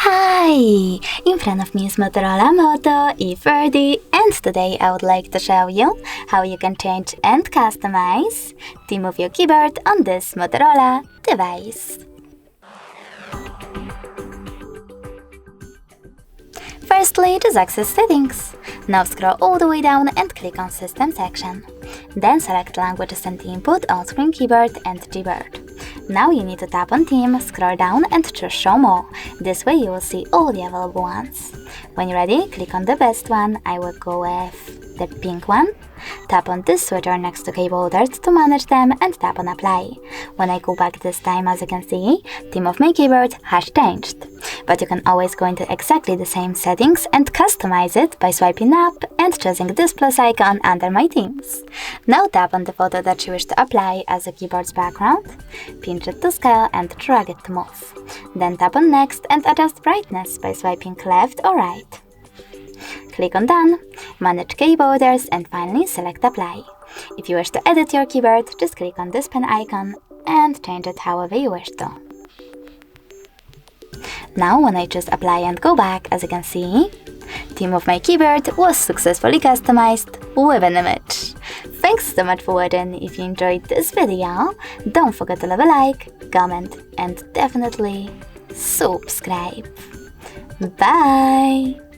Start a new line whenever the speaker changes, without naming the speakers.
Hi! In front of me is Motorola Moto E40, and today I would like to show you how you can change and customize the move your keyboard on this Motorola device. Firstly, just access Settings. Now scroll all the way down and click on System section. Then select Languages and Input on Screen Keyboard and Gboard. Now you need to tap on Theme, scroll down and choose Show More. This way you will see all the available ones. When you're ready, click on the best one. I will go with the pink one. Tap on this switcher next to keyboarders to manage them and tap on Apply. When I go back this time, as you can see, theme of my keyboard has changed. But you can always go into exactly the same settings and customize it by swiping up and choosing this plus icon under my themes. Now tap on the photo that you wish to apply as a keyboard's background, pinch it to scale and drag it to move. Then tap on Next and adjust brightness by swiping left or right. Click on Done, manage keyboarders and finally select Apply. If you wish to edit your keyboard, just click on this pen icon and change it however you wish to. Now when I choose Apply and go back, as you can see, theme of my keyboard was successfully customized with an image. Thanks so much for watching. If you enjoyed this video, don't forget to leave a like, comment and definitely subscribe. Bye!